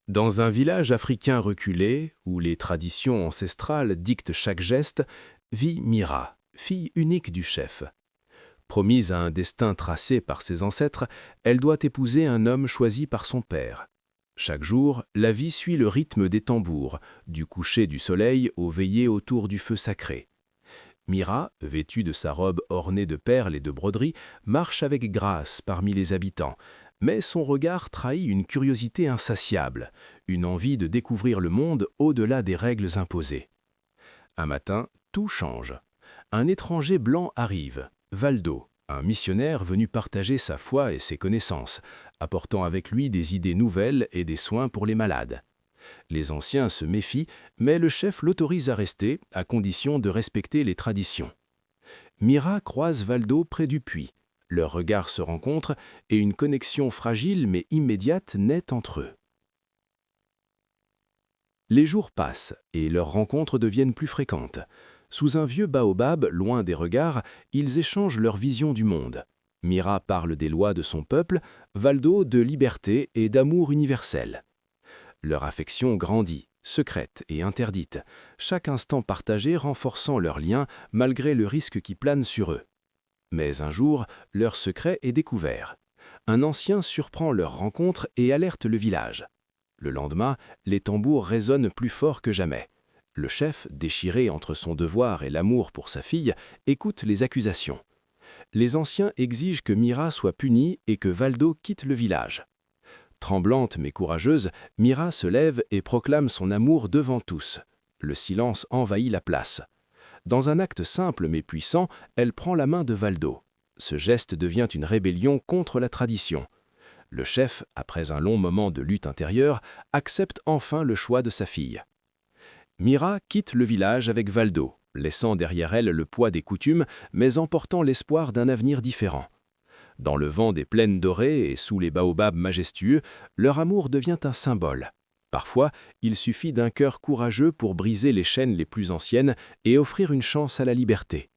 Dans un village africain reculé, où les traditions ancestrales dictent chaque geste, vit Mira, fille unique du chef. Promise à un destin tracé par ses ancêtres, elle doit épouser un homme choisi par son père. Chaque jour, la vie suit le rythme des tambours, du coucher du soleil aux veillées autour du feu sacré. Mira, vêtue de sa robe ornée de perles et de broderies, marche avec grâce parmi les habitants, mais son regard trahit une curiosité insatiable, une envie de découvrir le monde au-delà des règles imposées. Un matin, tout change. Un étranger blanc arrive, Valdo, un missionnaire venu partager sa foi et ses connaissances, apportant avec lui des idées nouvelles et des soins pour les malades. Les anciens se méfient, mais le chef l'autorise à rester, à condition de respecter les traditions. Mira croise Valdo près du puits. Leurs regards se rencontrent et une connexion fragile mais immédiate naît entre eux. Les jours passent et leurs rencontres deviennent plus fréquentes. Sous un vieux baobab, loin des regards, ils échangent leur vision du monde. Mira parle des lois de son peuple, Valdo de liberté et d'amour universel. Leur affection grandit, secrète et interdite, chaque instant partagé renforçant leur lien malgré le risque qui plane sur eux. Mais un jour, leur secret est découvert. Un ancien surprend leur rencontre et alerte le village. Le lendemain, les tambours résonnent plus fort que jamais. Le chef, déchiré entre son devoir et l'amour pour sa fille, écoute les accusations. Les anciens exigent que Mira soit punie et que Valdo quitte le village. Tremblante mais courageuse, Mira se lève et proclame son amour devant tous. Le silence envahit la place. Dans un acte simple mais puissant, elle prend la main de Valdo. Ce geste devient une rébellion contre la tradition. Le chef, après un long moment de lutte intérieure, accepte enfin le choix de sa fille. Mira quitte le village avec Valdo, laissant derrière elle le poids des coutumes, mais emportant l'espoir d'un avenir différent. Dans le vent des plaines dorées et sous les baobabs majestueux, leur amour devient un symbole. Parfois, il suffit d'un cœur courageux pour briser les chaînes les plus anciennes et offrir une chance à la liberté.